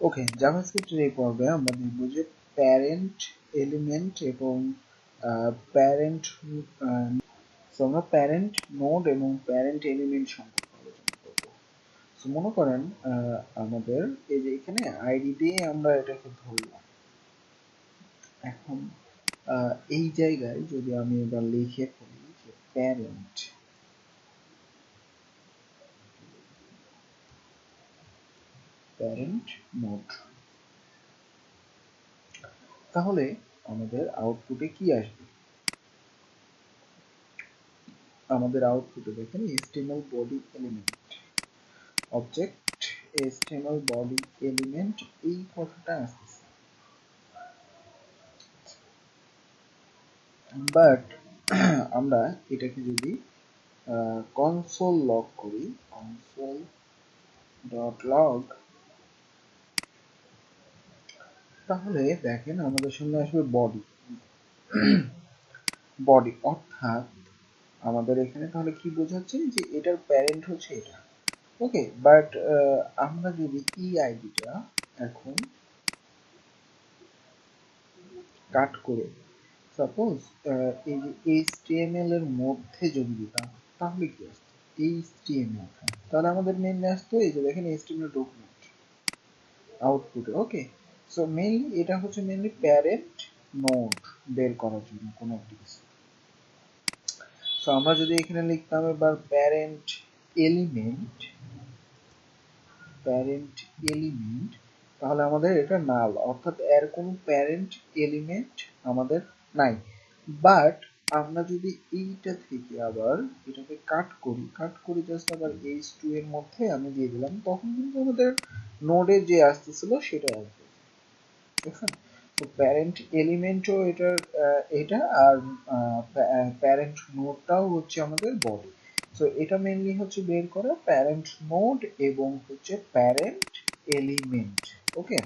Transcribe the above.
ওকে, জাভাস্ক্রিপ্টের এই পর্বে আমরা দেখব যে প্যারেন্ট এলিমেন্ট এবং প্যারেন্ট আমরা প্যারেন্ট নোড এবং প্যারেন্ট এলিমেন্ট সম্পর্কে আলোচনা করব। সো মনে করেন আমাদের এই যে এখানে আইডি দিয়ে আমরা এটাকে ধরলাম। এখন এই জায়গায় যদি আমি এবার লিখে ফেলি যে প্যারেন্ট নোড, তাহলে আমাদের আউটপুটে কি আসবে? আমাদের আউটপুটে দেখেন HTML body element object HTML body element এই কথাটা আসছে। বাট আমরা এটাকে যদি কনসোল লগ করি, কনসোল ডট লগ, তাহলে দেখেন আমাদের সামনে আসবে বডি বডি, অর্থাৎ আমাদের এখানে তাহলে কি বোঝাচ্ছে যে এটার প্যারেন্ট হচ্ছে এটা। ওকে, বাট আমরা যদি ই আইডিটা এখন কাট করে সাপোজ এই যে HTML এর মধ্যে যদি দিতাম তাহলে কি আসতো? HTML, তাহলে আমাদের মেইনলি আসতো এই যে দেখেন HTML ডকুমেন্ট আউটপুটে। ওকে, সো মেইনলি এটা হচ্ছে মেইনলি প্যারেন্ট নোড বের করার জন্য কোনো একটা কিছু। সো আমরা যদি এখানে লিখতাম এবার প্যারেন্ট এলিমেন্ট, তাহলে আমাদের এটা নাল, অর্থাৎ এর কোনো প্যারেন্ট এলিমেন্ট আমাদের নাই। বাট আমরা যদি এইটা থেকে আবার এটাকে কাট করি জাস্ট আবার h2 এর মধ্যে আমি দিয়ে দিলাম, তখন কিন্তু আমাদের নোডে যে আসতেছিল সেটা আসবে। দেখছেন? তো প্যারেন্ট এলিমেন্টও এটা আর প্যারেন্ট নোডটাও হচ্ছে আমাদের বডি। সো এটা মেইনলি হচ্ছে বের করা প্যারেন্ট নোড এবং হচ্ছে প্যারেন্ট এলিমেন্ট। ওকে,